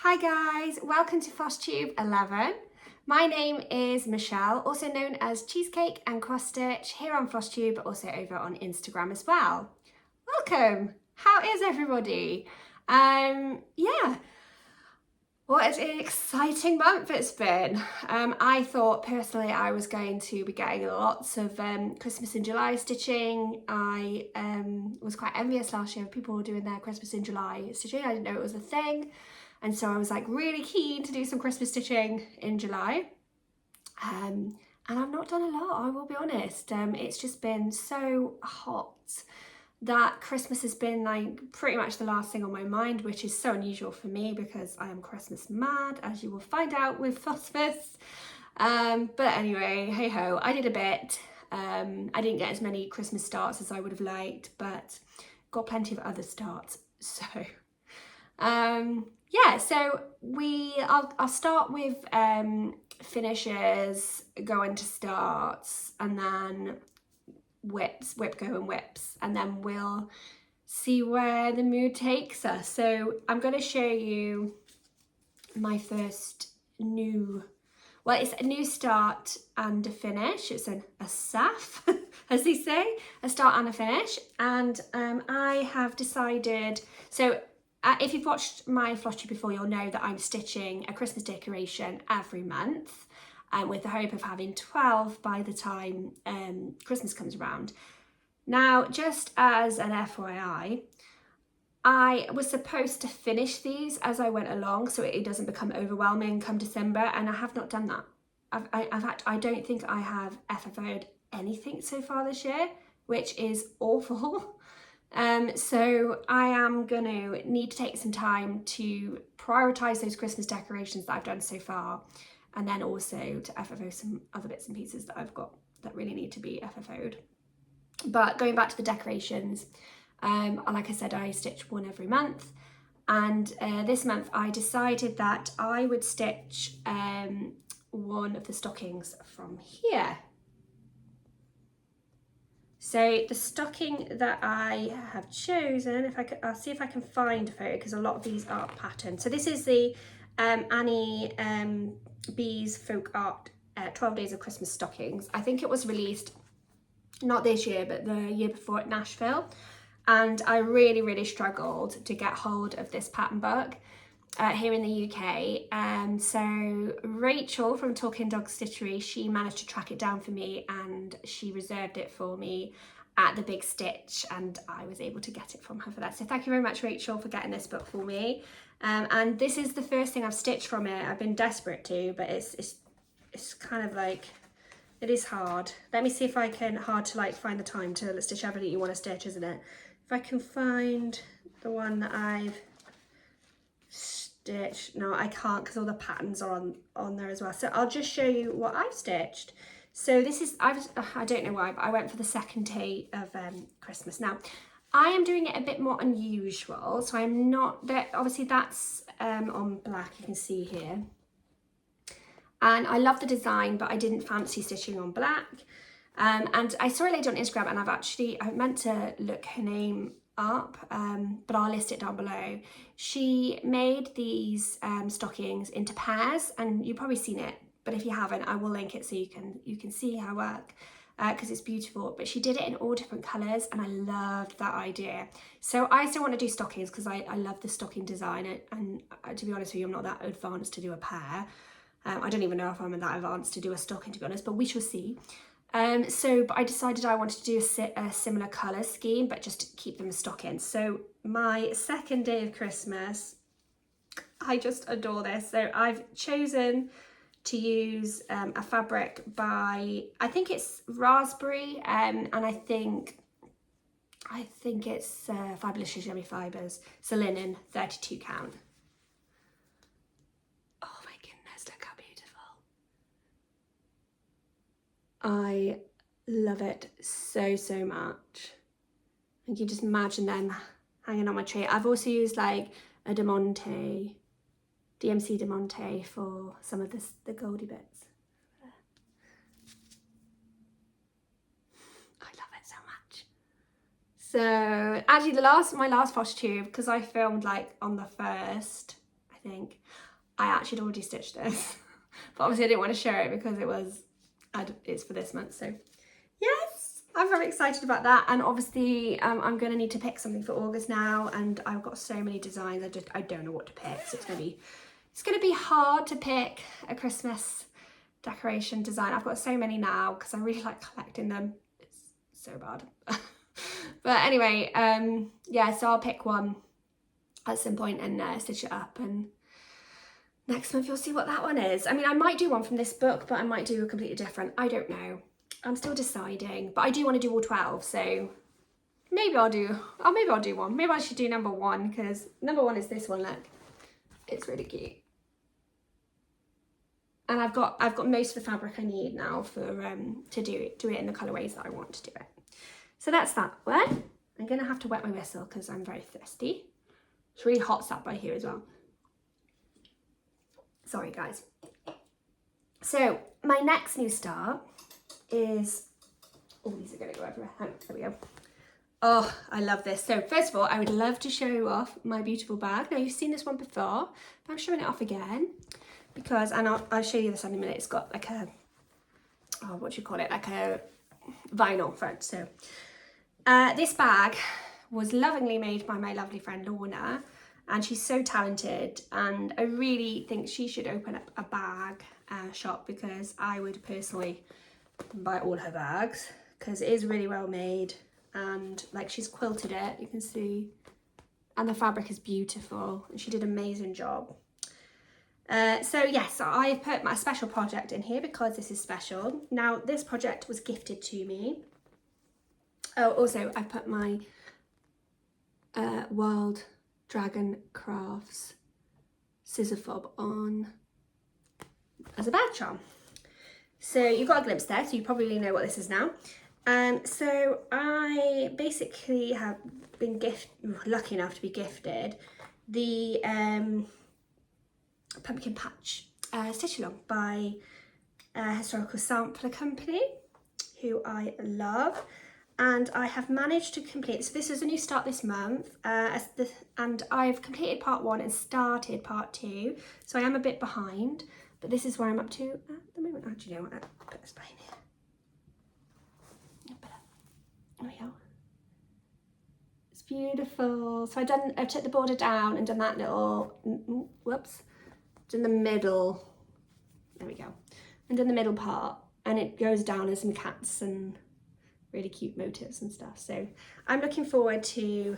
Hi guys, welcome to FlossTube 11. My name is Michelle, also known as Cheesecake and Cross Stitch here on FlossTube, but also over on Instagram as well. Welcome! How is everybody? Yeah, what an exciting month it's been. I thought personally I was going to be getting lots of Christmas in July stitching. I was quite envious last year of people who were doing their Christmas in July stitching. I didn't know it was a thing. And so I was like really keen to do some Christmas stitching in July. And I've not done a lot, I will be honest. It's just been so hot that Christmas has been like pretty much the last thing on my mind, which is so unusual for me because I am Christmas mad, as you will find out with Flossmas. But anyway, hey ho, I did a bit. I didn't get as many Christmas starts as I would have liked, but got plenty of other starts. So yeah, so I'll start with finishes, go into starts, and then whips, whip, go and whips, and then we'll see where the mood takes us. So I'm going to show you my first it's a new start and a finish. It's a SAF, as they say, a start and a finish. And I have decided, so if you've watched my FlossTube before, you'll know that I'm stitching a Christmas decoration every month with the hope of having 12 by the time Christmas comes around. Now, just as an FYI, I was supposed to finish these as I went along so it doesn't become overwhelming come December, and I have not done that. In fact, I don't think I have FFO'd anything so far this year, which is awful. So I am going to need to take some time to prioritise those Christmas decorations that I've done so far, and then also to FFO some other bits and pieces that I've got that really need to be FFO'd. But going back to the decorations, like I said, I stitch one every month, and this month I decided that I would stitch one of the stockings from here. So the stocking that I have chosen, I'll see if I can find a photo because a lot of these are patterned. So this is the Annie B's Folk Art 12 Days of Christmas Stockings. I think it was released not this year, but the year before at Nashville. And I really struggled to get hold of this pattern book here in the UK. So Rachel from Talking Dog Stitchery, she managed to track it down for me and she reserved it for me at the Big Stitch, and I was able to get it from her for that. So thank you very much, Rachel, for getting this book for me. And this is the first thing I've stitched from it. I've been desperate to, but it's kind of like, it is hard. Let me see if I can, hard to like find the time to stitch everything you want to stitch, isn't it? If I can find the one that I've stitched. No, I can't because all the patterns are on there as well. So I'll just show you what I've stitched. So this is, I don't know why, but I went for the second day of Christmas. Now, I am doing it a bit more unusual. So I'm not, obviously that's on black, you can see here. And I love the design, but I didn't fancy stitching on black. And I saw a lady on Instagram, and I meant to look her name up, but I'll list it down below. She made these stockings into pairs, and you've probably seen it, but if you haven't, I will link it so you can see her work, because it's beautiful. But she did it in all different colours, and I loved that idea. So I still want to do stockings because I love the stocking design, and to be honest with you, I'm not that advanced to do a pair. I don't even know if I'm that advanced to do a stocking, to be honest, but we shall see. But I decided I wanted to do a similar colour scheme, but just to keep them as stockings. So my second day of Christmas, I just adore this. So I've chosen to use a fabric by, I think it's Raspberry, and I think it's Fabulous Shimmy Fibres. It's a linen 32 count. I love it so much. You can just imagine them hanging on my tree. I've also used like a DMC Demonte for some of the goldy bits. I love it so much. So actually my last FlossTube, because I filmed like on the 1st, I think. I actually had already stitched this, but obviously I didn't want to share it because it's for this month. So yes, I'm very excited about that. And obviously I'm going to need to pick something for August now, and I've got so many designs. I don't know what to pick. So it's going to be hard to pick a Christmas decoration design. I've got so many now because I really like collecting them. It's so bad. But anyway, yeah, so I'll pick one at some point and stitch it up, and next month you'll see what that one is. I mean, I might do one from this book, but I might do a completely different. I don't know. I'm still deciding, but I do want to do all 12, so maybe I'll do one. Maybe I should do number 1, because number 1 is this one, look. It's really cute. And I've got most of the fabric I need now for to do it in the colourways that I want to do it. So that's that one. I'm gonna have to wet my whistle because I'm very thirsty. It's really hot sat by here as well. Sorry guys. So my next new start is, oh, these are gonna go everywhere. Hang on, there we go. Oh, I love this. So first of all, I would love to show you off my beautiful bag. Now you've seen this one before, but I'm showing it off again because, and I'll show you this in a minute. It's got like a, oh, what do you call it? Like a vinyl front. So this bag was lovingly made by my lovely friend Lorna, and she's so talented, and I really think she should open up a bag shop, because I would personally buy all her bags because it is really well made, and like she's quilted it, you can see, and the fabric is beautiful, and she did an amazing job. So yes, I've put my special project in here because this is special. Now this project was gifted to me. Oh, also I put my Wild Dragon Crafts scissor fob on as a bag charm. So you got a glimpse there, so you probably know what this is now. So I basically have been lucky enough to be gifted the Pumpkin Patch stitch along by a historical sampler company who I love, and I have managed to complete, so this is a new start this month, and I've completed part 1 and started part 2, so I am a bit behind, but this is where I'm up to at the moment. Oh, do you know what, I'll put this behind here. There we go. It's beautiful. So I've took the border down and done that little, whoops, done the middle, there we go, and done the middle part, and it goes down as some cats and really cute motifs and stuff. So I'm looking forward to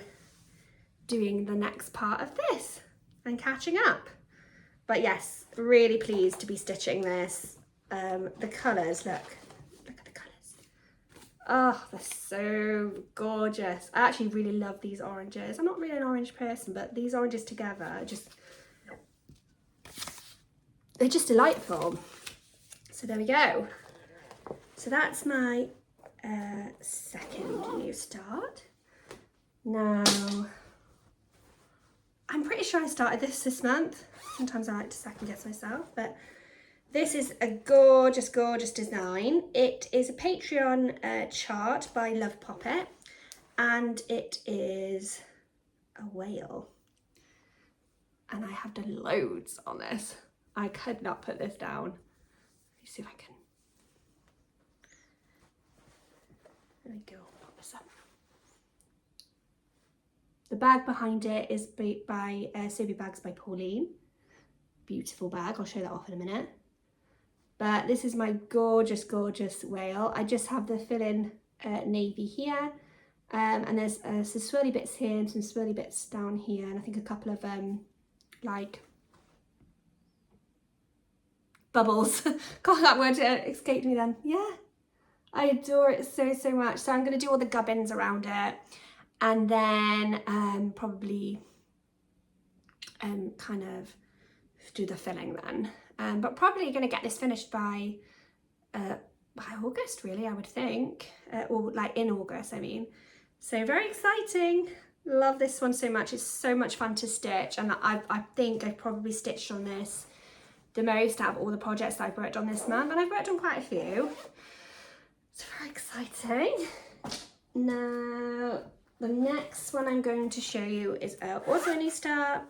doing the next part of this and catching up. But yes, really pleased to be stitching this. The colours, look at the colours. Oh, they're so gorgeous. I actually really love these oranges. I'm not really an orange person, but these oranges together they're just delightful. So there we go. So that's my second new start. Now, I'm pretty sure I started this month. Sometimes I like to second guess myself, but this is a gorgeous, gorgeous design. It is a Patreon chart by Love Poppet, and it is a whale. And I have done loads on this. I could not put this down. Let me see if I can. There we go, pop this up. The bag behind it is by Soapy Bags by Pauline. Beautiful bag, I'll show that off in a minute. But this is my gorgeous, gorgeous whale. I just have the fill-in navy here. And there's some swirly bits here and some swirly bits down here. And I think a couple of like bubbles. God, that word escaped me then. Yeah, I adore it so, so much. So I'm going to do all the gubbins around it, and then probably kind of do the filling then. But probably going to get this finished by August, really, I would think, or like in August, I mean. So very exciting. Love this one so much. It's so much fun to stitch, and I think I've probably stitched on this the most out of all the projects that I've worked on this month, and I've worked on quite a few. It's very exciting. Now, the next one I'm going to show you is also a new start.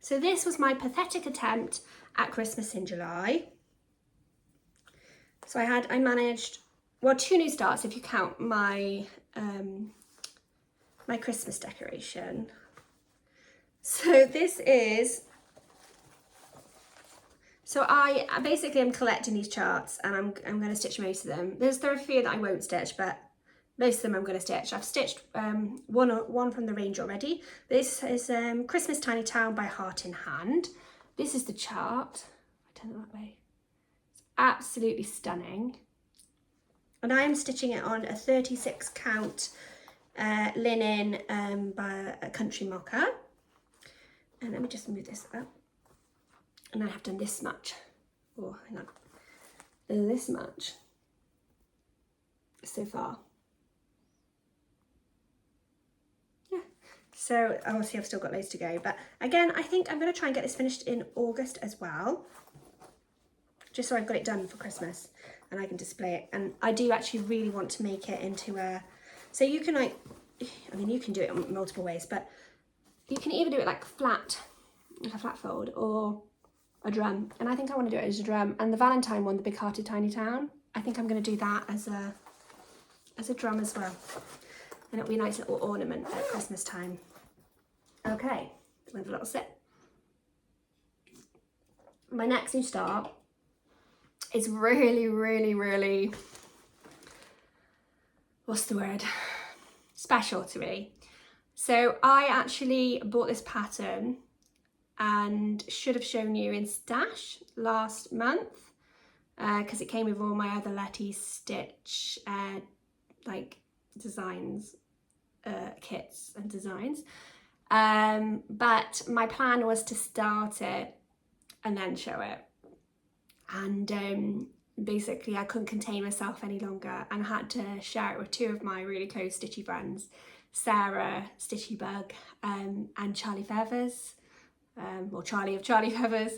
So this was my pathetic attempt at Christmas in July. So I managed, well, 2 new starts if you count my my Christmas decoration. So this is, so I basically am collecting these charts, and I'm going to stitch most of them. There are a few that I won't stitch, but most of them I'm going to stitch. I've stitched one from the range already. This is Christmas Tiny Town by Heart in Hand. This is the chart. I turn it that way. It's absolutely stunning. And I am stitching it on a 36 count linen by a Country Mocha. And let me just move this up. And I have done this much. Oh, hang on. This much so far. Yeah. So obviously I've still got loads to go. But again, I think I'm going to try and get this finished in August as well. Just so I've got it done for Christmas and I can display it. And I do actually really want to make it into a, so you can like, I mean, you can do it in multiple ways, but you can either do it like flat, like a flat fold, or a drum. And I think I want to do it as a drum. And the Valentine one, the Big Hearted Tiny Town, I think I'm going to do that as a drum as well. And it'll be a nice little ornament at Christmas time. Okay, with a little sip. My next new start is really, what's the word? Special to me. So I actually bought this pattern and should have shown you in Stash last month because it came with all my other Letty Stitch like designs, kits and designs. But my plan was to start it and then show it. And basically I couldn't contain myself any longer and had to share it with 2 of my really close stitchy friends, Sarah Stitchy Bug and Charlie Feathers, or Charlie of Charlie Feathers,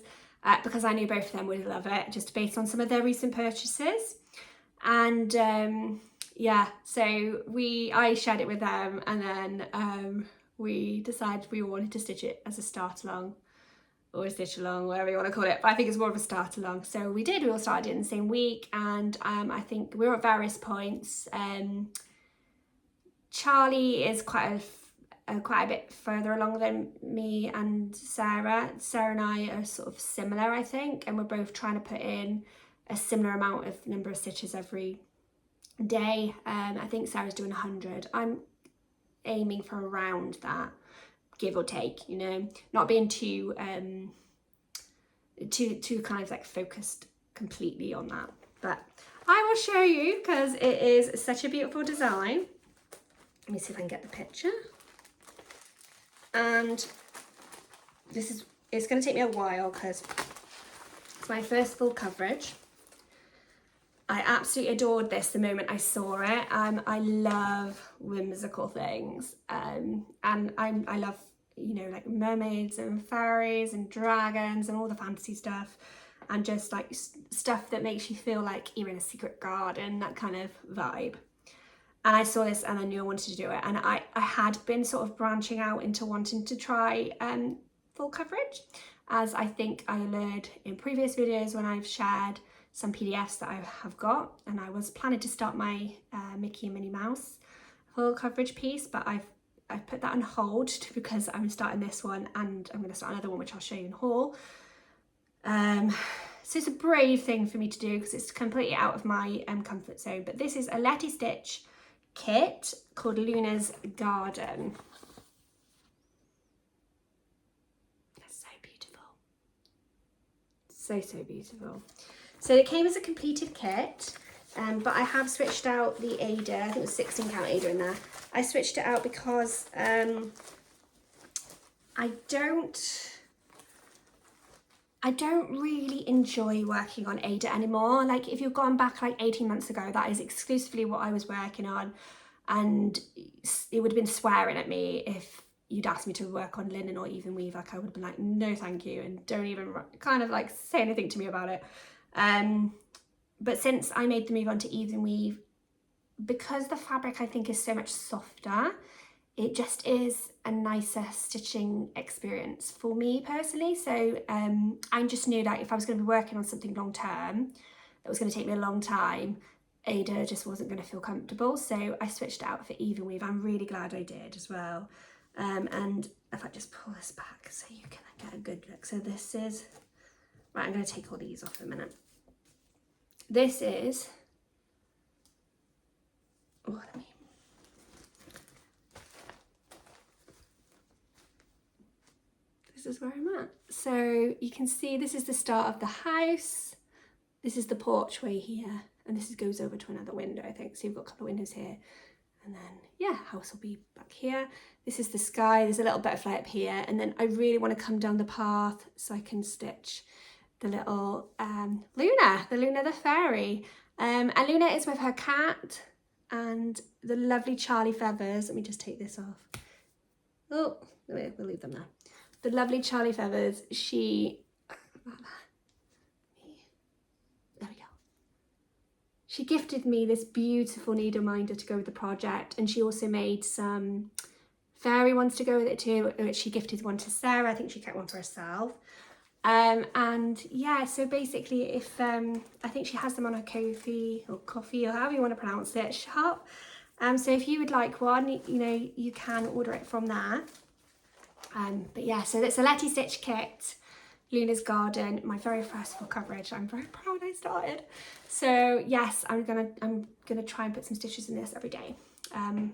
because I knew both of them would love it just based on some of their recent purchases. And yeah, so I shared it with them, and then we decided we wanted to stitch it as a start along, or a stitch along, whatever you want to call it, but I think it's more of a start along. So we all started it in the same week, and I think we were at various points. Charlie is quite a bit further along than me and Sarah. Sarah and I are sort of similar, I think, and we're both trying to put in a similar amount of number of stitches every day. I think Sarah's doing 100. I'm aiming for around that, give or take, you know, not being too kind of like focused completely on that. But I will show you because it is such a beautiful design. Let me see if I can get the picture. And it's going to take me a while because it's my first full coverage. I absolutely adored this the moment I saw it. I love whimsical things, and I love, you know, like mermaids and fairies and dragons and all the fantasy stuff, and just like stuff that makes you feel like you're in a secret garden, that kind of vibe. And I saw this and I knew I wanted to do it, and I had been sort of branching out into wanting to try full coverage, as I think I learned in previous videos when I've shared some PDFs that I have got, and I was planning to start my Mickey and Minnie Mouse full coverage piece, but I've put that on hold because I'm starting this one, and I'm going to start another one which I'll show you in haul. So it's a brave thing for me to do because it's completely out of my comfort zone. But this is a Letty Stitch kit called Luna's Garden. That's so beautiful. So beautiful. So it came as a completed kit, but I have switched out the Ada. I think it was 16 count Ada in there. I switched it out because I don't really enjoy working on Ada anymore. Like if you've gone back like 18 months ago, that is exclusively what I was working on, and it would have been swearing at me if you'd asked me to work on linen or even weave. Like I would have been like, no thank you, and don't even kind of like say anything to me about it. But since I made the move on to even weave, because the fabric I think is so much softer, it just is a nicer stitching experience for me personally. So I just knew that if I was going to be working on something long term that was going to take me a long time, Ada just wasn't going to feel comfortable, so I switched it out for even weave. I'm really glad I did as well. And if I just pull this back so you can get a good look. So this is, right, I'm going to take all these off in a minute. This is, oh, let me, this is where I'm at. So you can see this is the start of the house. This is the porchway here, and this goes over to another window, I think. So you've got a couple of windows here, and then, yeah, house will be back here. This is the sky. There's a little butterfly up here, and then I really want to come down the path so I can stitch the little Luna the fairy. And Luna is with her cat and the lovely Charlie feathers. Let me just take this off. Oh, we'll leave them there. The lovely Charlie feathers, she gifted me this beautiful needle minder to go with the project, and she also made some fairy ones to go with it too, which she gifted one to Sarah. I think she kept one for herself. And yeah, so basically if, I think she has them on her coffee or however you want to pronounce it, shop. So if you would like one, you know, you can order it from there. But yeah, so that's a Letty Stitch kit. Luna's Garden, my very first full coverage. I'm very proud I started. So yes, I'm gonna try and put some stitches in this every day. I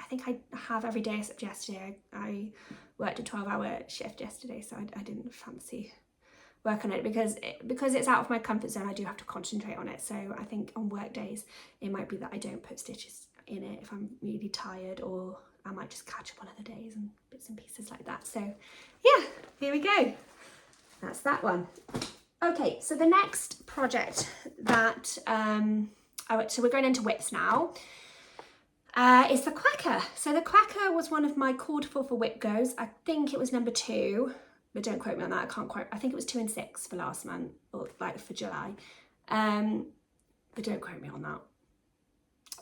think I have every day except yesterday. I worked a 12-hour shift yesterday, so I didn't fancy work on it because it's out of my comfort zone. I do have to concentrate on it. So I think on work days, it might be that I don't put stitches in it if I'm really tired, or I might just catch up on other days and bits and pieces like that. So yeah, here we go. That's that one. Okay, so the next project that, so we're going into whips now, is the Quacker. So the Quacker was one of my called for whip goes. I think it was number 2, but don't quote me on that. I can't quote. I think it was 2 and 6 for last month, or like for July. But don't quote me on that.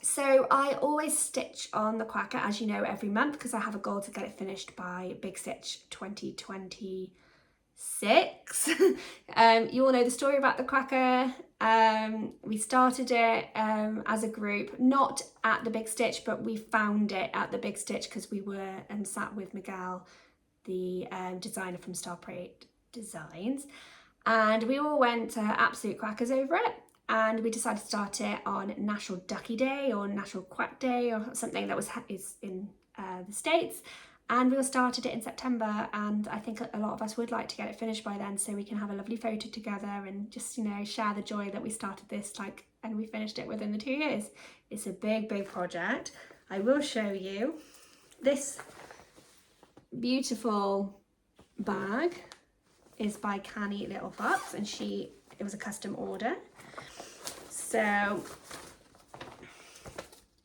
So I always stitch on the Quacker, as you know, every month, because I have a goal to get it finished by Big Stitch 2026. You all know the story about the Quacker. We started it as a group, not at the Big Stitch, but we found it at the Big Stitch because we were sat with Miguel, the designer from Bub Designs, and we all went absolute quackers over it. And we decided to start it on National Ducky Day or National Quack Day or something that is in the States. And we all started it in September, and I think a lot of us would like to get it finished by then so we can have a lovely photo together and just, you know, share the joy that we started this, and we finished it within the 2 years. It's a big, big project. I will show you this beautiful bag is by Canny Little Fox, and it was a custom order. So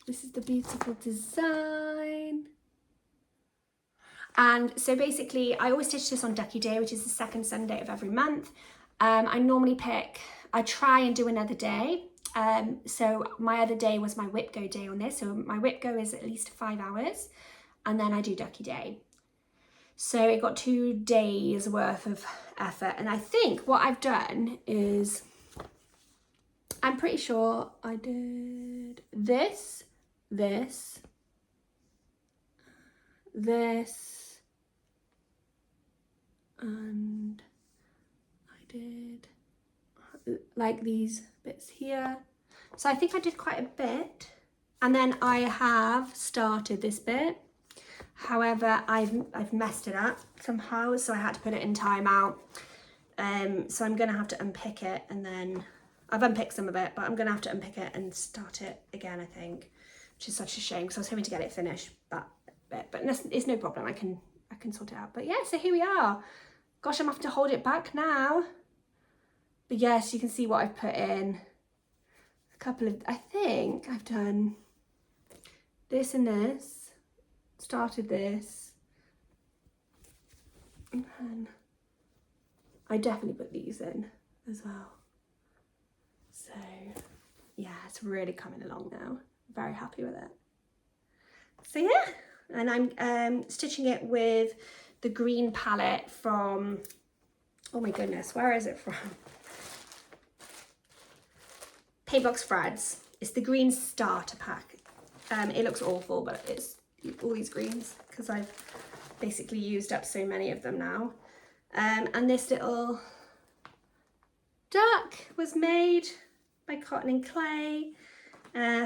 this is the beautiful design. And so basically I always stitch this on Ducky Day, which is the second Sunday of every month. I try and do another day. So my other day was my whip go day on this. So my whip go is at least 5 hours, and then I do Ducky Day. So it got 2 days worth of effort. And I think what I've done is, I'm pretty sure I did this, and I did like these bits here. So I think I did quite a bit. And then I have started this bit. However, I've messed it up somehow, so I had to put it in timeout. So I'm gonna have to unpick it, and then I've unpicked some of it, but I'm gonna have to unpick it and start it again, I think, which is such a shame because I was hoping to get it finished, but it's no problem. I can sort it out. But yeah, so here we are. Gosh, I'm having to hold it back now. But yes, you can see what I've put in. A couple of, I think I've done this and this, started this, and then I definitely put these in as well. So yeah, it's really coming along now. Very happy with it. So yeah, and I'm stitching it with the green palette from, oh my goodness, where is it from? Paintbox Threads. It's the green starter pack. It looks awful, but it's all these greens because I've basically used up so many of them now. And this little duck was made by Cotton and Clay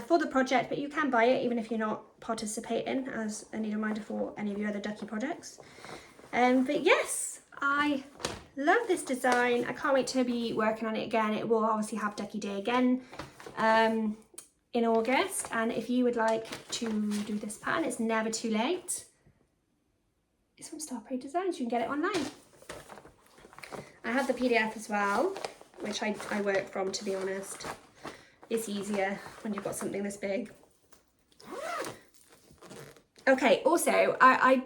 for the project, but you can buy it even if you're not participating, as a need reminder for any of your other ducky projects. But yes, I love this design. I can't wait to be working on it again. It will obviously have Ducky Day again in August, and if you would like to do this pattern, it's never too late. It's from Star Parade Designs. You can get it online. I have the PDF as well, which I work from, to be honest. It's easier when you've got something this big. Okay, also, I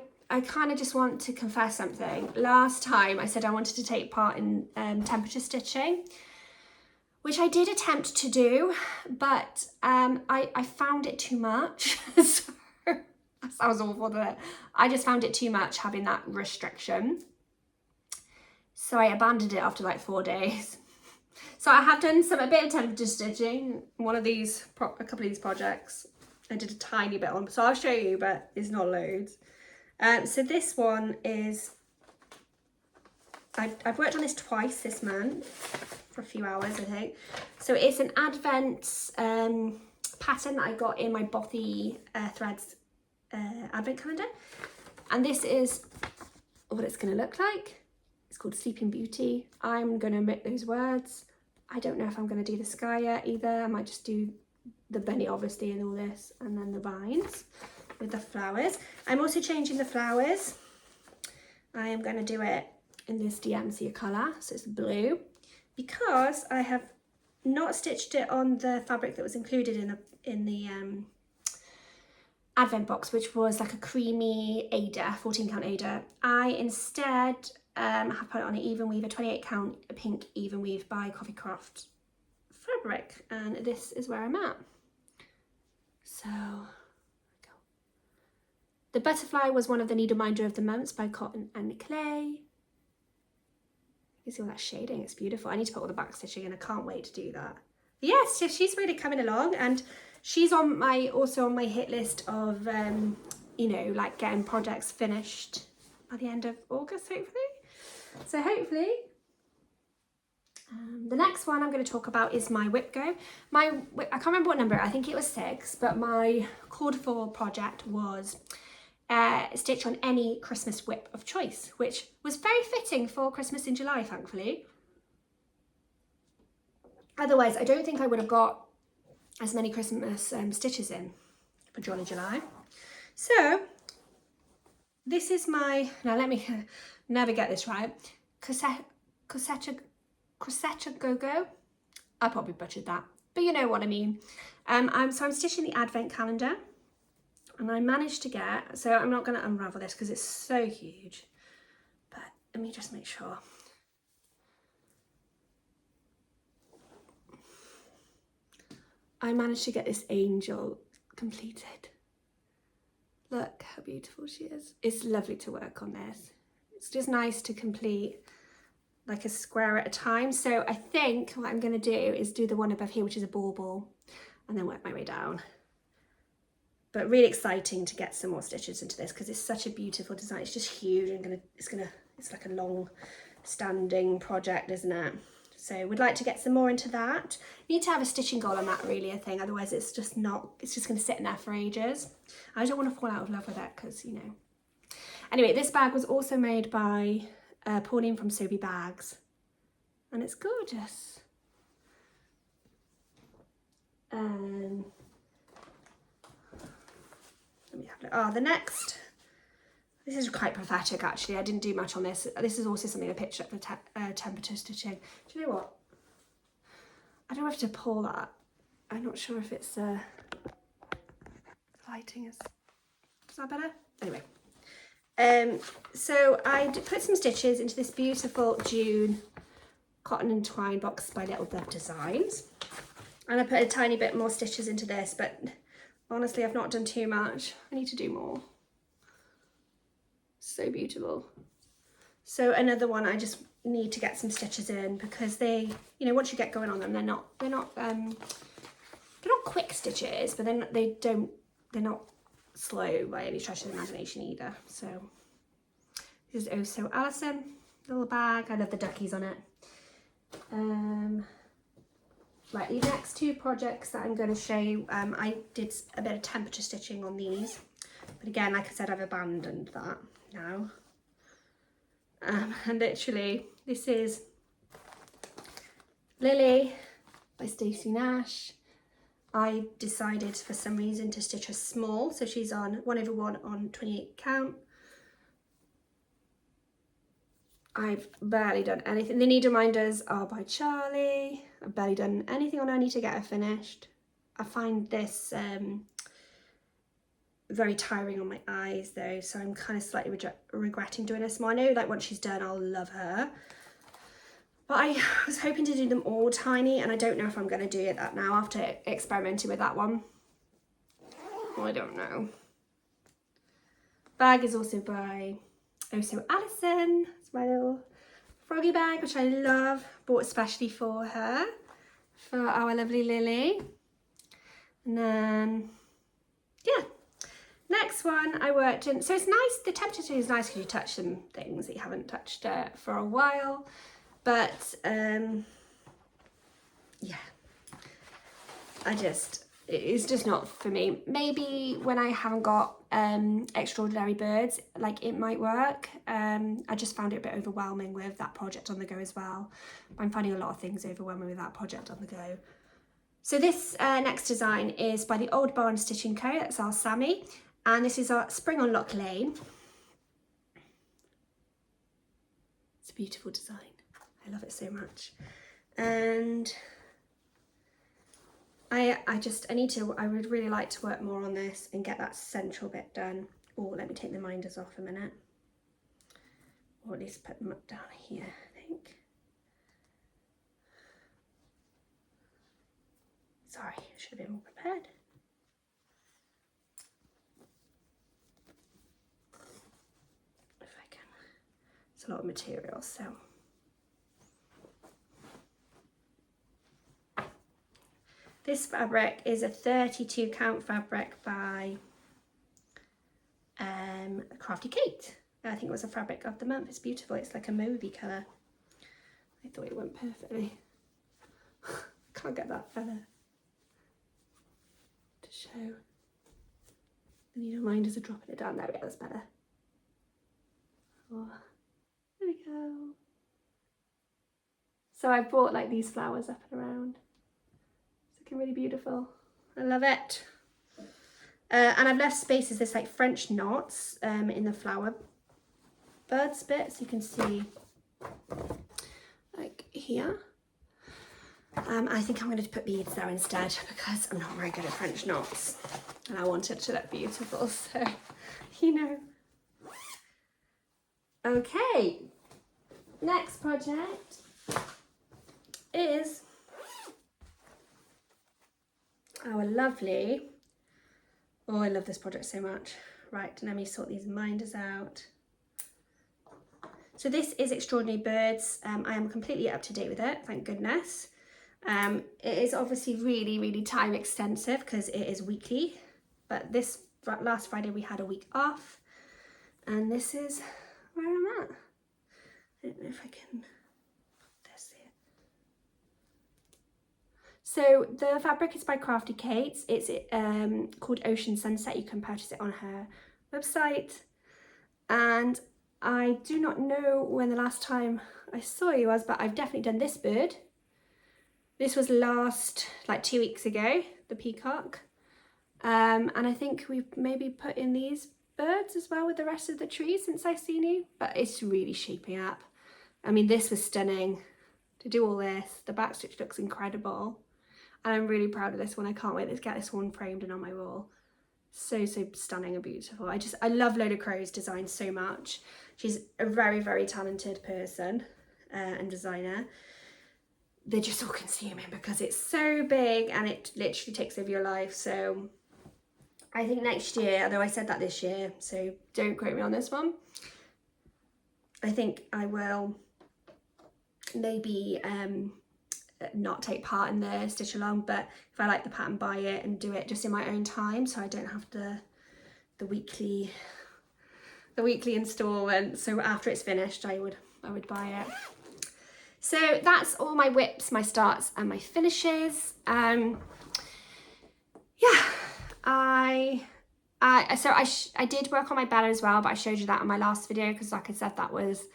kind of just want to confess something. Last time I said I wanted to take part in temperature stitching, which I did attempt to do, but I found it too much. So, that sounds awful, doesn't it? I just found it too much having that restriction. So I abandoned it after like 4 days. So I have done a bit of temperature stitching, a couple of these projects. I did a tiny bit on, so I'll show you, but it's not loads. So this one is, I've worked on this twice this month for a few hours, I think. So it's an Advent pattern that I got in my Bothy Threads Advent calendar. And this is what it's going to look like. It's called Sleeping Beauty. I'm going to omit those words. I don't know if I'm going to do the sky yet either. I might just do the bunny, obviously, and all this, and then the vines with the flowers. I'm also changing the flowers. I am going to do it in this DMC colour, so it's blue, because I have not stitched it on the fabric that was included in the Advent box, which was like a creamy Ada, 14 count Ada. I instead have put it on an even weave, a 28 count pink even weave by Coffee Craft fabric, and this is where I'm at. So go. The butterfly was one of the need reminder of the months by Cotton and Clay. You see all that shading, it's beautiful. I need to put all the back stitching in, I can't wait to do that. But yes, so she's really coming along, and she's on also on my hit list of you know, like getting projects finished by the end of August, hopefully. So hopefully. The next one I'm going to talk about is my whip go. I can't remember what number, I think it was 6, but my called for project was stitch on any Christmas whip of choice, which was very fitting for Christmas in July, thankfully. Otherwise, I don't think I would have got as many Christmas stitches in for Jolly July. So this is my, now let me never get this right, Crocetta Go-Go. I probably butchered that, but you know what I mean. So I'm stitching the Advent calendar, and I managed to get, so I'm not going to unravel this because it's so huge, but let me just make sure. I managed to get this angel completed. Look how beautiful she is. It's lovely to work on this. It's just nice to complete like a square at a time. So I think what I'm going to do is do the one above here, which is a bauble, and then work my way down. But really exciting to get some more stitches into this because it's such a beautiful design. It's just huge and it's like a long standing project, isn't it? So we'd like to get some more into that. Need to have a stitching goal on that, really, I think. Otherwise it's just going to sit in there for ages. I don't want to fall out of love with it because, you know. Anyway, this bag was also made by Pauline from Sobe Bags, and it's gorgeous. Let me have a look. Oh, the next. This is quite pathetic, actually. I didn't do much on this. This is also something I picked up for temperature stitching. Do you know what? I don't have to pull that. I'm not sure if it's lighting is that better? Anyway. So I put some stitches into this beautiful June cotton and twine box by Little Bub Designs, and I put a tiny bit more stitches into this, but honestly I've not done too much. I need to do more. So beautiful. So another one I just need to get some stitches in because they, you know, once you get going on them, they're not quick stitches, but then they're not slow by any stretch of the imagination either. So this is Oh So Alison little bag. I love the duckies on it. Right, the next two projects that I'm going to show you, I did a bit of temperature stitching on these, but again, like I said, I've abandoned that now. And literally, this is Lily by Stacy Nash. I decided for some reason to stitch her small, so she's on 1/1 on 28 count. I've barely done anything. The need reminders are by Charlie. I've barely done anything on her. I need to get her finished. I find this very tiring on my eyes though, so I'm kind of slightly regretting doing her small. I know like once she's done I'll love her, but I was hoping to do them all tiny, and I don't know if I'm going to do that now after experimenting with that one. Well, I don't know. Bag is also by Oh So Alison. It's my little froggy bag, which I love. Bought especially for her, for our lovely Lily. And then, yeah. Next one I worked in. So it's nice, the temperature is nice because you touch some things that you haven't touched for a while. But, yeah. It's just not for me. Maybe when I haven't got extraordinary birds, like it might work. I just found it a bit overwhelming with that project on the go as well. I'm finding a lot of things overwhelming with that project on the go. So this next design is by the Old Barn Stitching Co. That's our Sammy. And this is our Spring on Lock Lane. It's a beautiful design. I love it so much. And I would really like to work more on this and get that central bit done. Oh, let me take the minders off a minute. Or at least put them up down here, I think. Sorry, I should have been more prepared. If I can. It's a lot of material, so. This fabric is a 32 count fabric by Crafty Kate. I think it was a fabric of the month. It's beautiful. It's like a mauvey colour. I thought it went perfectly. Can't get that fella to show. The needle minders are dropping it down. There we go, that's better. Oh, there we go. So I brought like these flowers up and around. Really beautiful. I love it. And I've left spaces, there's like French knots in the flower birds bit, so you can see like here. I think I'm going to put beads there instead because I'm not very good at French knots and I want it to look beautiful, so you know. Okay, next project is our lovely, oh I love this project so much. Right, let me sort these minders out. So this is Extraordinary Birds. I am completely up to date with it, thank goodness. It is obviously really time extensive because it is weekly, but this last Friday we had a week off, and this is where I'm at. I don't know if I can. So the fabric is by Crafty Kate. It's called Ocean Sunset. You can purchase it on her website. And I do not know when the last time I saw you was, but I've definitely done this bird. This was like 2 weeks ago, the peacock. And I think we've maybe put in these birds as well with the rest of the trees since I've seen you, but it's really shaping up. I mean, this was stunning to do all this. The back stitch looks incredible. And I'm really proud of this one. I can't wait to get this one framed and on my wall. So stunning and beautiful. I love Lola Crow's design so much. She's a very talented person and designer. They're just all consuming because it's so big and it literally takes over your life. So I think next year, although I said that this year, so don't quote me on this one, I think I will maybe not take part in the stitch along, but if I like the pattern, buy it and do it just in my own time, so I don't have the weekly installment. So after it's finished, I would buy it. So that's all my whips, my starts and my finishes. Yeah, I did work on my Bella as well, but I showed you that in my last video because, like I said, that was,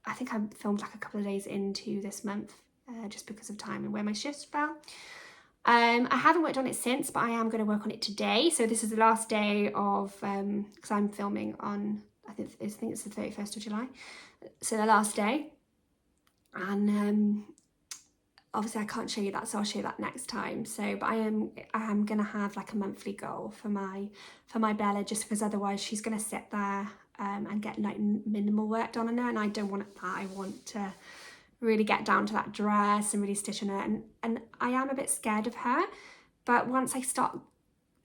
I think I filmed like a couple of days into this month, just because of time and where my shifts fell. I haven't worked on it since, but I am going to work on it today. So this is the last day of, because I'm filming on, I think it's the 31st of July. So the last day. And obviously I can't show you that, so I'll show you that next time. So, but I am going to have like a monthly goal for my Bella, just because otherwise she's going to sit there and get like minimal work done on her, and I don't want that. I want to really get down to that dress and really stitch on her, and I am a bit scared of her, but once I start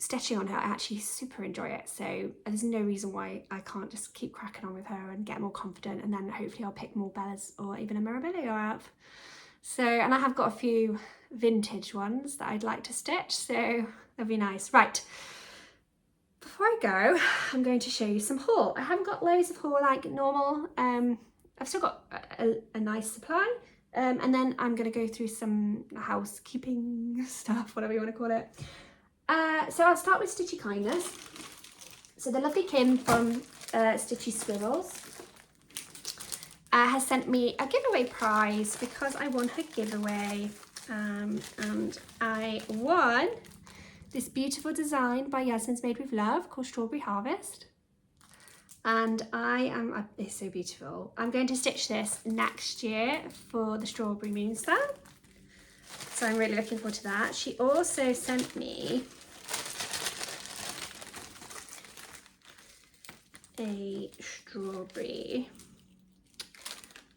stitching on her, I actually super enjoy it. So there's no reason why I can't just keep cracking on with her and get more confident, and then hopefully I'll pick more Bellas or even a Mirabilia up. So, and I have got a few vintage ones that I'd like to stitch, so that'll be nice. Right, before I go, I'm going to show you some haul. I haven't got loads of haul like normal. I've still got a nice supply, and then I'm going to go through some housekeeping stuff, whatever you want to call it. So I'll start with Stitchy Kindness. So the lovely Kim from Stitchy Squirrels has sent me a giveaway prize because I won her giveaway, and I won this beautiful design by Yasmin's Made with Love called Strawberry Harvest. And it's so beautiful. I'm going to stitch this next year for the Strawberry Moonstar. So I'm really looking forward to that. She also sent me a strawberry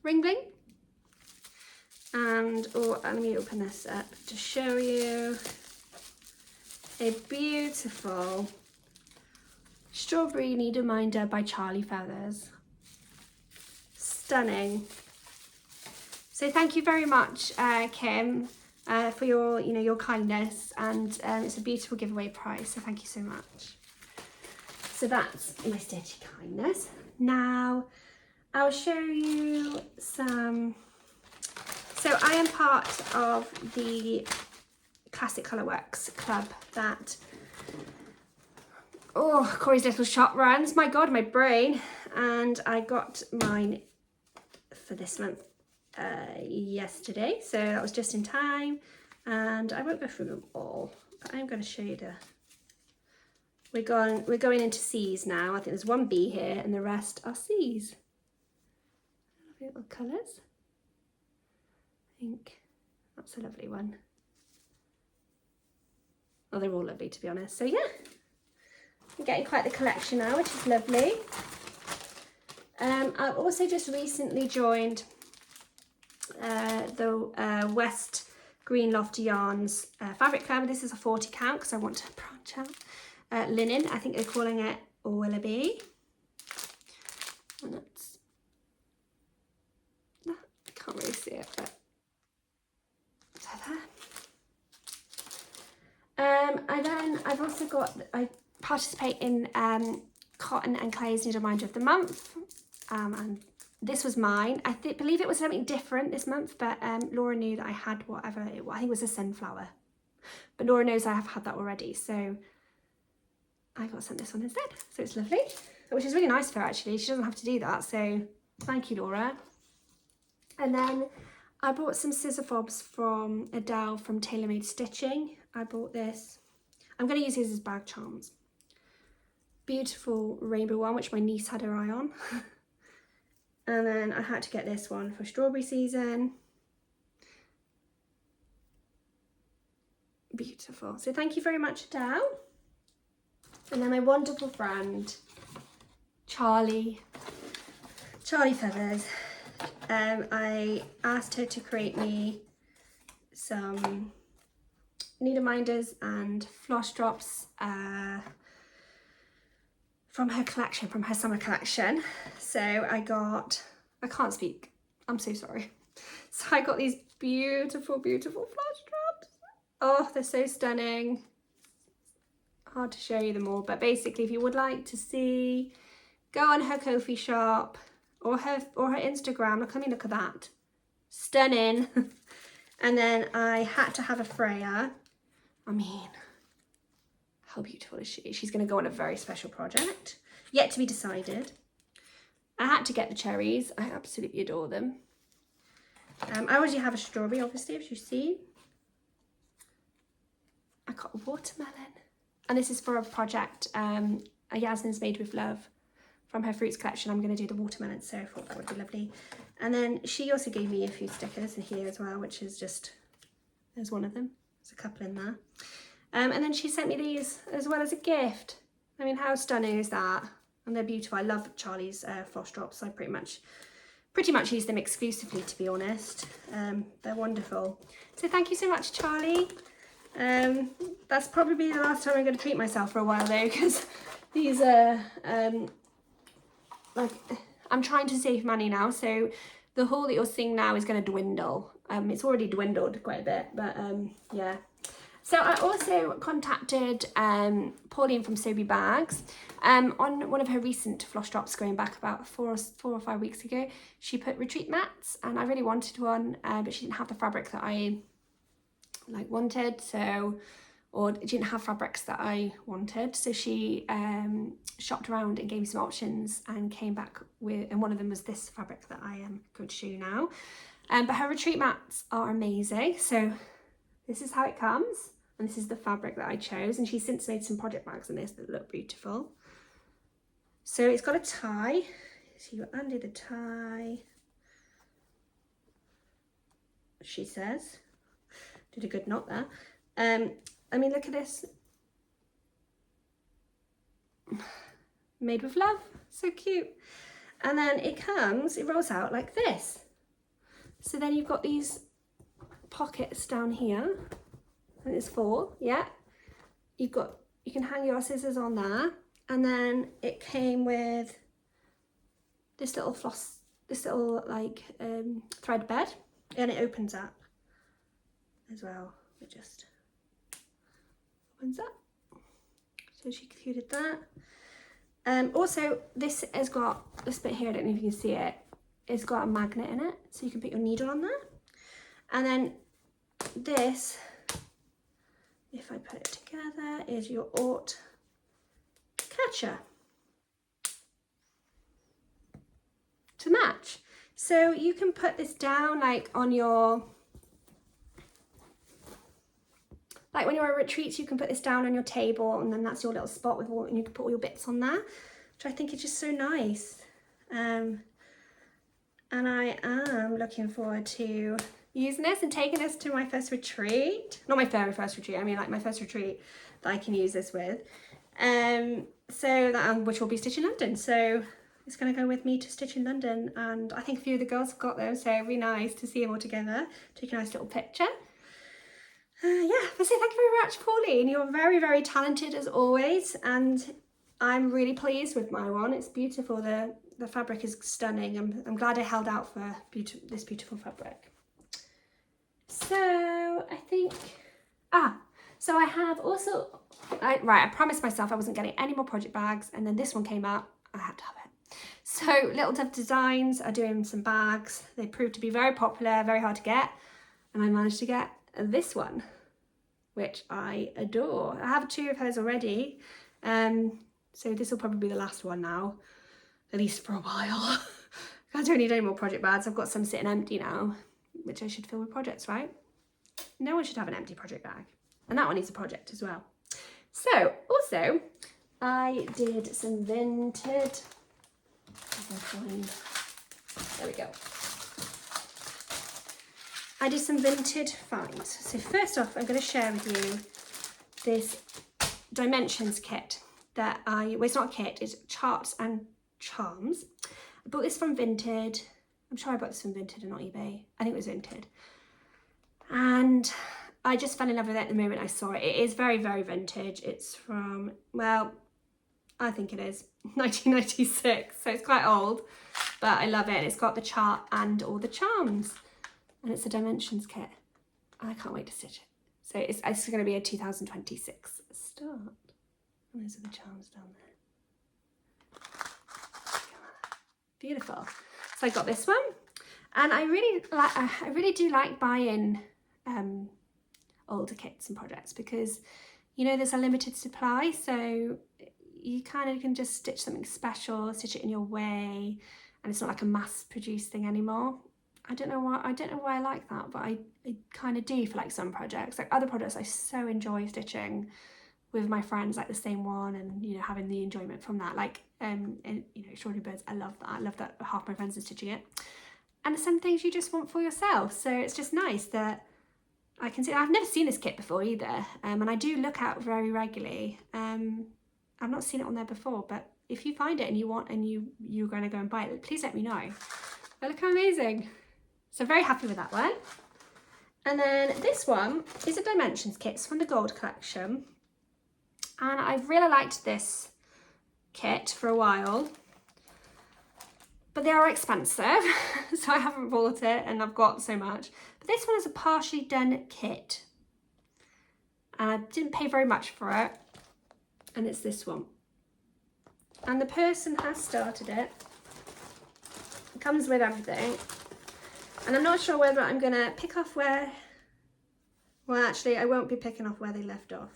ring bling. And, let me open this up to show you a beautiful Strawberry Needle Minder by Charlie Feathers. Stunning. So thank you very much, Kim, for your kindness, and it's a beautiful giveaway prize, so thank you so much. So that's my Stitchy Kindness. Now I'll show you some. So I am part of the Classic Colourworks club that Corey's Little Shop runs. My God, my brain. And I got mine for this month yesterday, so that was just in time. And I won't go through them all, but I'm going to show you we're going into C's now. I think there's one B here, and the rest are C's. Little colours. I think that's a lovely one. Oh, they're all lovely, to be honest. So yeah. I'm getting quite the collection now, which is lovely. I've also just recently joined the West Green Loft Yarns Fabric Club. This is a 40 count because I want to branch out. Linen, I think they're calling it Willoughby. And that's, I can't really see it, but so there. And then I've also got, I participate in Cotton and Clay's Needle Minder of the Month, and this was mine. I believe it was something different this month, but Laura knew that I had whatever it was. I think it was a sunflower, but Laura knows I have had that already, so I got sent this one instead. So it's lovely, which is really nice for her actually. She doesn't have to do that, so thank you, Laura. And then I bought some scissor fobs from Adele from Tailor Made Stitching. I bought this. I'm going to use these as bag charms. Beautiful rainbow one, which my niece had her eye on. And then I had to get this one for strawberry season. Beautiful. So thank you very much, Adele. And then my wonderful friend, Charlie Feathers. I asked her to create me some needle minders and floss drops from her collection, from her summer collection. So I can't speak, I'm so sorry. So I got these beautiful, beautiful floss straps. Oh, they're so stunning. Hard to show you them all, but basically if you would like to see, go on her Ko-fi shop or her Instagram. Look at that. Stunning. And then I had to have a Freya. I mean, how beautiful is she? She's going to go on a very special project. Yet to be decided. I had to get the cherries. I absolutely adore them. I already have a strawberry, obviously, as you've seen. I got a watermelon. And this is for a project Yasmin's Made with Love from her fruits collection. I'm going to do the watermelon, so I thought that would be lovely. And then she also gave me a few stickers in here as well, which is just, there's one of them. There's a couple in there. And then she sent me these as well as a gift. I mean, how stunning is that? And they're beautiful. I love Charlie's floss drops. I pretty much use them exclusively, to be honest. They're wonderful. So thank you so much, Charlie. That's probably the last time I'm going to treat myself for a while though, because these are like, I'm trying to save money now, so the haul that you're seeing now is going to dwindle. It's already dwindled quite a bit, but yeah. So I also contacted Pauline from Sobe Bags. On one of her recent floss drops going back about four or 5 weeks ago, she put retreat mats, and I really wanted one, but she didn't have the fabric that I wanted, so, or didn't have fabrics that I wanted, so she shopped around and gave me some options and came back with, and one of them was this fabric that I am going to show you now. But her retreat mats are amazing. So this is how it comes, and this is the fabric that I chose, and she's since made some project bags in this that look beautiful. So it's got a tie, so you undo the tie, she says. Did a good knot there. I mean, look at this. Made with love, so cute. And then it rolls out like this. So then you've got these pockets down here, and it's 4, yeah. You can hang your scissors on there, and then it came with this little floss, this little like thread bed, and it opens up as well. It just opens up. So she included that. Also, this has got this bit here, I don't know if you can see it, it's got a magnet in it, so you can put your needle on there. And then this, if I put it together, is your Ort catcher to match. So you can put this down like on your, like when you're at retreats, you can put this down on your table, and then that's your little spot with all, and you can put all your bits on there, which I think is just so nice. And I am looking forward to using this and taking this to my first retreat. Not my very first retreat, I mean like my first retreat that I can use this with. So that, which will be Stitch in London. So it's going to go with me to Stitch in London, and I think a few of the girls have got them, so it'll be nice to see them all together, take a nice little picture. Yeah, but so thank you very much, Pauline. You're very, very talented as always, and I'm really pleased with my one. It's beautiful. The fabric is stunning. I'm glad I held out for this beautiful fabric. So I think, so I have also, I promised myself I wasn't getting any more project bags, and then this one came out, I had to have it. So Little Bub Designs are doing some bags. They proved to be very popular, very hard to get, and I managed to get this one, which I adore. I have 2 of hers already, so this will probably be the last one now, at least for a while. I don't need any more project bags. I've got some sitting empty now, which I should fill with projects, right? No one should have an empty project bag, and that one needs a project as well. So also I did some vintage, there we go. I did some vintage finds. So first off, I'm going to share with you this dimensions kit that well, it's not a kit, it's charts and charms. I bought this from Vinted. I'm sure I bought this from Vinted and not eBay. I think it was Vinted. And I just fell in love with it the moment I saw it. It is very, very vintage. It's from, well, I think it is 1996, so it's quite old, but I love it. It's got the chart and all the charms, and it's a dimensions kit. I can't wait to stitch it. So it's going to be a 2026 start. And those are the charms down there. Beautiful. So I got this one, and I really do like buying older kits and projects, because you know there's a limited supply, so you kind of can just stitch something special, stitch it in your way, and it's not like a mass-produced thing anymore. I don't know why I like that, but I kind of do for like some projects. Like other projects I so enjoy stitching with my friends, like the same one, and you know, having the enjoyment from that. Like and you know, Extraordinary Birds, I love that. I love that half my friends are stitching it. And some things you just want for yourself. So it's just nice that I can see. I've never seen this kit before either, and I do look out very regularly. I've not seen it on there before, but if you find it and you want, and you're going to go and buy it, please let me know. But look how amazing. So very happy with that one. And then this one is a Dimensions kit. It's from the Gold collection. And I've really liked this kit for a while, but they are expensive, so I haven't bought it, and I've got so much. But this one is a partially done kit, and I didn't pay very much for it, and it's this one. And the person has started it. It comes with everything. And I'm not sure whether I'm gonna pick off where, well actually I won't be picking off where they left off,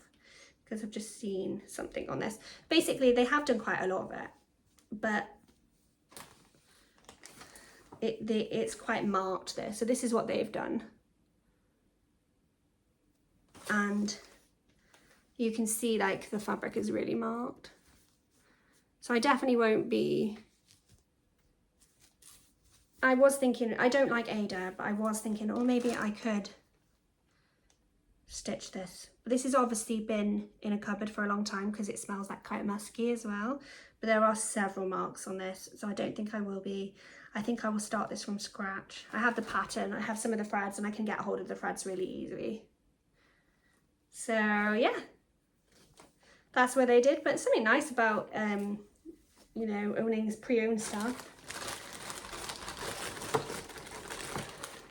because I've just seen something on this. Basically they have done quite a lot of it, but it's quite marked there. So this is what they've done. And you can see like the fabric is really marked. So I definitely won't be, I was thinking, I don't like Ada, but I was thinking, oh, maybe I could stitch this. This has obviously been in a cupboard for a long time because it smells like quite musky as well. But there are several marks on this, so I don't think I will be. I think I will start this from scratch. I have the pattern, I have some of the threads, and I can get hold of the threads really easily. So yeah, that's what they did. But something nice about, you know, owning pre-owned stuff.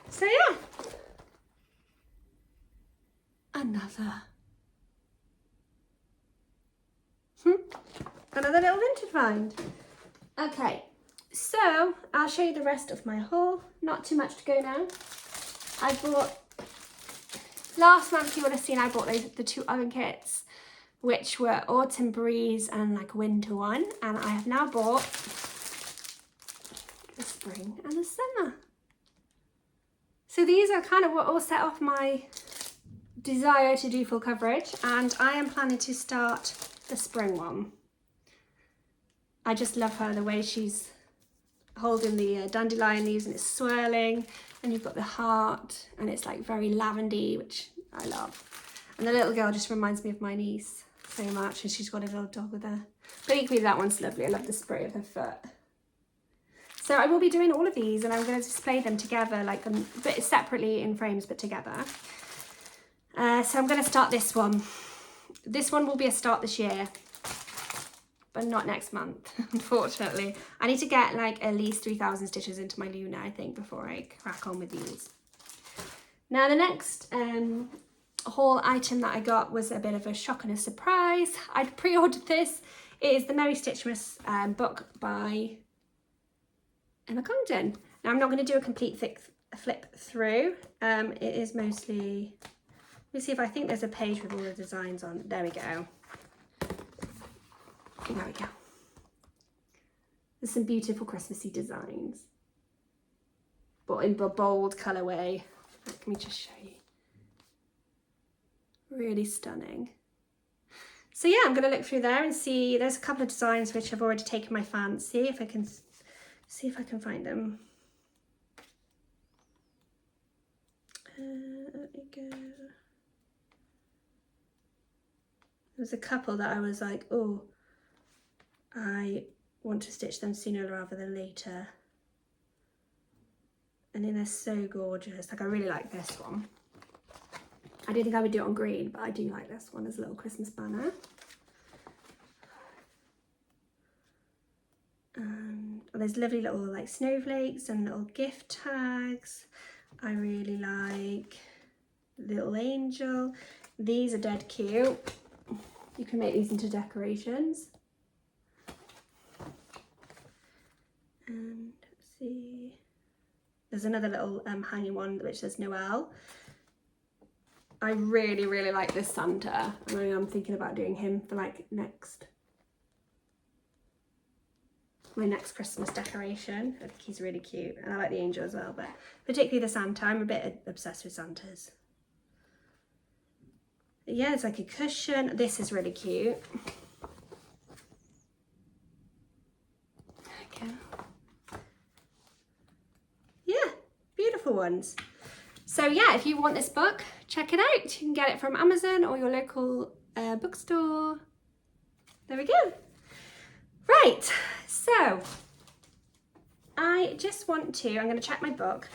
So yeah, another little vintage find. Okay, so I'll show you the rest of my haul. Not too much to go now. I bought, last month you would have seen I bought the two oven kits, which were Autumn Breeze and like Winter one, and I have now bought the Spring and the Summer. So these are kind of what all set off my desire to do full coverage, and I am planning to start the spring one. I just love her, the way she's holding the dandelion leaves and it's swirling, and you've got the heart and it's like very lavendy, which I love. And the little girl just reminds me of my niece so much, and she's got a little dog with her. But equally that one's lovely. I love the spray of her foot. So I will be doing all of these, and I'm going to display them together, like a bit separately in frames, but together. So I'm going to start this one. This one will be a start this year, but not next month, unfortunately. I need to get like at least 3,000 stitches into my Luna, I think, before I crack on with these. Now the next haul item that I got was a bit of a shock and a surprise. I'd pre-ordered this. It is the Merry Stitchmas book by Emma Congdon. Now I'm not going to do a complete flip through. It is mostly, let me see if I think there's a page with all the designs on. There we go. There we go. There's some beautiful Christmassy designs, but in a bold colourway. Let me just show you. Really stunning. So yeah, I'm going to look through there and see. There's a couple of designs which have already taken my fancy. If I can see if I can find them. Let me go. There's a couple that I was like, oh, I want to stitch them sooner rather than later. And then they're so gorgeous. Like I really like this one. I didn't think I would do it on green, but I do like this one as a little Christmas banner. there's lovely little like snowflakes and little gift tags. I really like little angel. These are dead cute. You can make these into decorations. And let's see, there's another little hanging one which says Noel. I really, really like this Santa. I mean, I'm thinking about doing him for like my next Christmas decoration. I think he's really cute, and I like the angel as well, but particularly the Santa. I'm a bit obsessed with Santas. But yeah, it's like a cushion. This is really cute. Okay. Yeah, beautiful ones. So yeah, if you want this book, check it out. You can get it from Amazon or your local bookstore. There we go. Right, so I just want to, I'm going to check my book.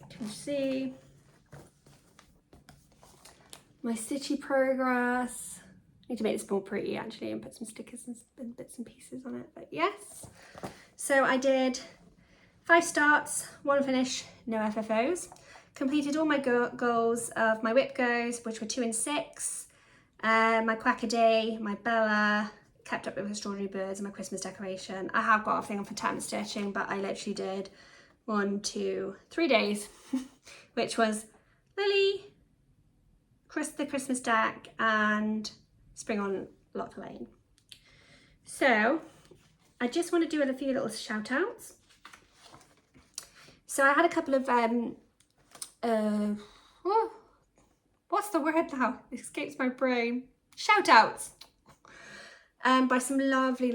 Can you see my stitchy progress? I need to make this more pretty actually and put some stickers and bits and pieces on it, but yes. So I did 5 starts, 1 finish, no FFOs. Completed all my goals of my whip goes, which were 2 and 6, my Quacker day, my Bella, kept up with Extraordinary Birds, and my Christmas decoration. I have got a thing for time stitching, but I literally did 1, 2, 3 days, which was Lily, the Christmas deck, and Spring on Loft Lane. So I just want to do a few little shout outs. So I had a couple of what's the word now? It escapes my brain. Shout outs by some lovely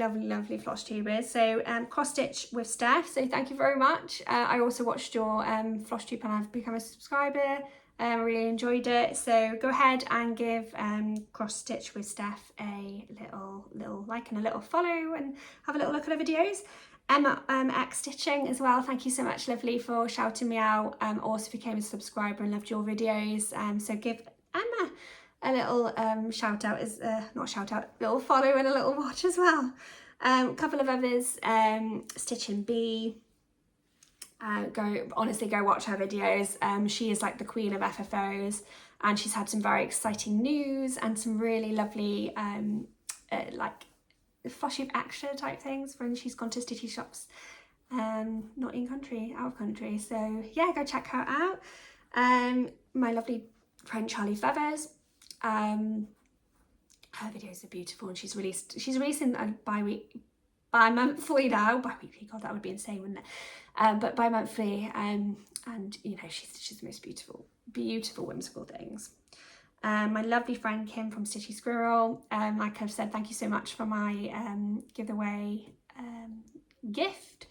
floss tubers. So cross stitch with Steph, so thank you very much. I also watched your floss tube and I've become a subscriber. I really enjoyed it, so go ahead and give cross stitch with Steph a little like and a little follow, and have a little look at her videos. Emma X Stitching as well, thank you so much, lovely, for shouting me out. Also became a subscriber and loved your videos, so give Emma a little shout out, little follow and a little watch as well. A couple of others, Stitching Bee, go watch her videos. She is like the queen of FFOs, and she's had some very exciting news and some really lovely like floss tube extra type things when she's gone to stitchy shops, not in country, out of country. So yeah, go check her out. My lovely friend Charlie Feathers, her videos are beautiful, and she's releasing bi-monthly now. Bi-weekly, god, that would be insane, wouldn't it? But bi-monthly, and you know, she stitches the most beautiful whimsical things. My lovely friend Kim from Stitchy Squirrel, like I've said, thank you so much for my giveaway gift.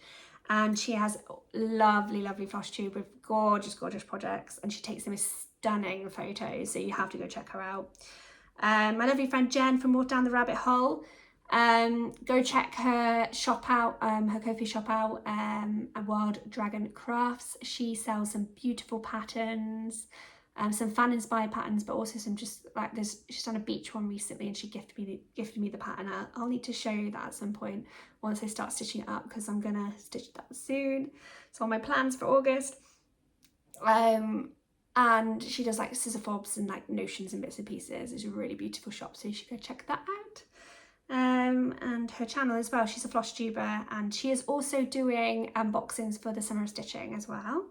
And she has lovely floss tube with gorgeous projects, and she takes them with stunning photos, so you have to go check her out. My lovely friend Jen from Walk Down the Rabbit Hole, go check her shop out, her Ko-fi shop out, Wild Dragon Crafts. She sells some beautiful patterns, some fan inspired patterns, but also some just like she's done a beach one recently, and she gifted me the pattern. I'll need to show you that at some point once I start stitching it up, because I'm gonna stitch that soon. It's on my plans for August. And she does like scissor fobs and like notions and bits and pieces. It's a really beautiful shop, so you should go check that out. And her channel as well, she's a floss tuber, and she is also doing unboxings for the summer stitching as well.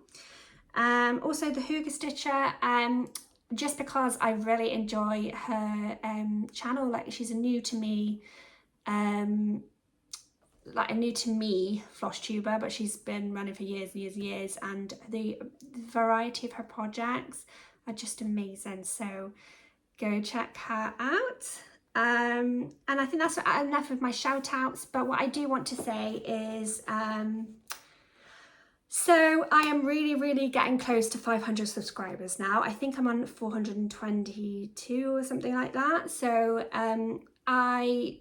Also the Hygge Stitcher, just because I really enjoy her channel. Like, she's a new to me floss tuber, but she's been running for years and years, and the variety of her projects are just amazing, so go check her out. And I think that's enough of my shout outs, but what I do want to say is so I am really getting close to 500 subscribers now. I think I'm on 422 or something like that. So I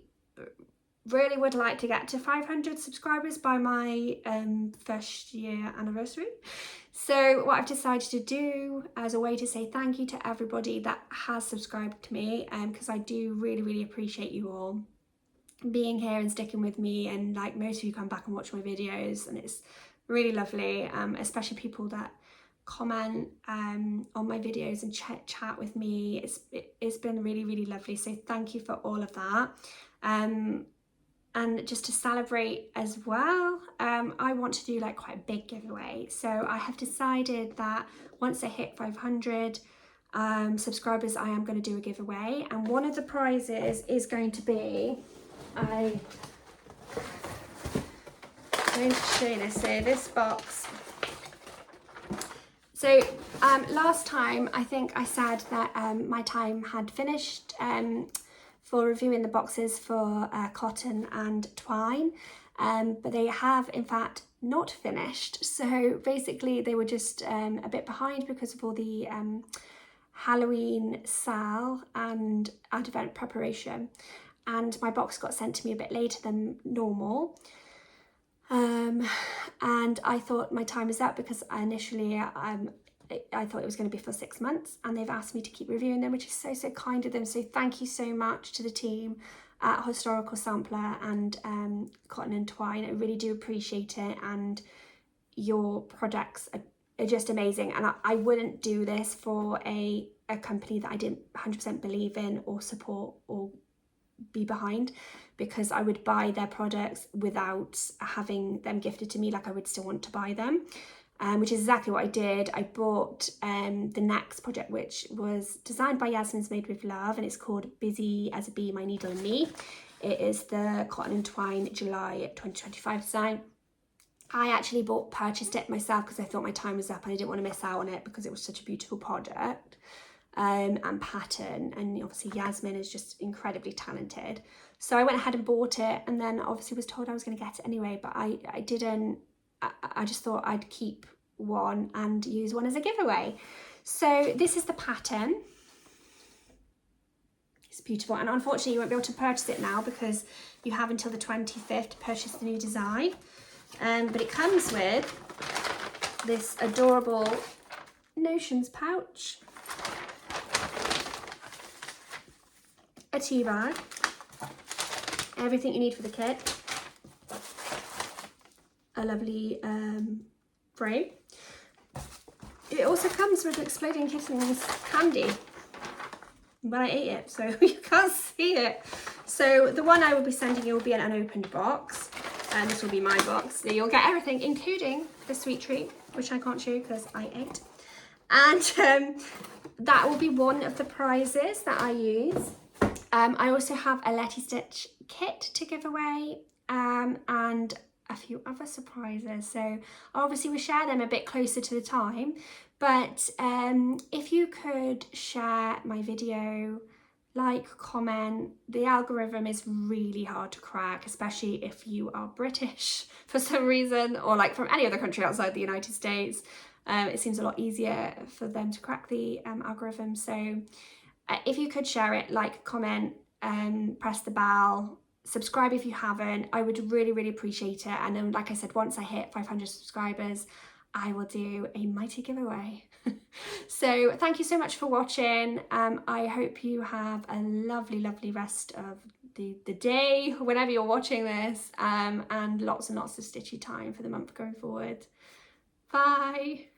really would like to get to 500 subscribers by my first year anniversary. So what I've decided to do as a way to say thank you to everybody that has subscribed to me, because I do really appreciate you all. being here and sticking with me, and like most of you come back and watch my videos, and it's really lovely, especially people that comment on my videos and chat with me. It's been really, really lovely, so thank you for all of that. And just to celebrate as well, I want to do like quite a big giveaway. So I have decided that once I hit 500 subscribers, I am going to do a giveaway, and one of the prizes is going to be, I'm going to show you this. So this box. So last time I think I said that my time had finished for reviewing the boxes for cotton and twine, but they have in fact not finished. So basically they were just a bit behind because of all the Halloween sale and out event preparation, and my box got sent to me a bit later than normal. And I thought my time was up because initially I thought it was going to be for 6 months, and they've asked me to keep reviewing them, which is so, so kind of them. So thank you so much to the team at Historical Sampler and Cotton and Twine. I really do appreciate it, and your products are just amazing. And I wouldn't do this for a company that I didn't 100% believe in or support or be behind, because I would buy their products without having them gifted to me. Like, I would still want to buy them, which is exactly what I did. I bought the next project, which was designed by Yasmin's Made with Love, and it's called Busy as a Bee, My Needle and Me. It is the Cotton and Twine July 2025 design. I actually purchased it myself because I thought my time was up and I didn't want to miss out on it because it was such a beautiful product and pattern, and obviously Yasmin is just incredibly talented. So I went ahead and bought it, and then obviously was told I was going to get it anyway, but I didn't. I just thought I'd keep one and use one as a giveaway. So this is the pattern. It's beautiful, and unfortunately you won't be able to purchase it now because you have until the 25th to purchase the new design. But it comes with this adorable notions pouch, a tea bag, everything you need for the kit, a lovely frame. It also comes with exploding kittens candy, but I ate it so you can't see it. So the one I will be sending you will be an unopened box, and this will be my box. So you'll get everything, including the sweet treat, which I can't show you because I ate. And that will be one of the prizes that I use. I also have a Letty Stitch kit to give away, and a few other surprises. So obviously we'll share them a bit closer to the time, but if you could share my video, like, comment. The algorithm is really hard to crack, especially if you are British for some reason, or like from any other country outside the United States. It seems a lot easier for them to crack the algorithm. So if you could share it, like, comment, press the bell, subscribe if you haven't, I would really, really appreciate it. And then, like I said, once I hit 500 subscribers, I will do a mighty giveaway. So thank you so much for watching. I hope you have a lovely, lovely rest of the day, whenever you're watching this, and lots and lots of stitchy time for the month going forward. Bye.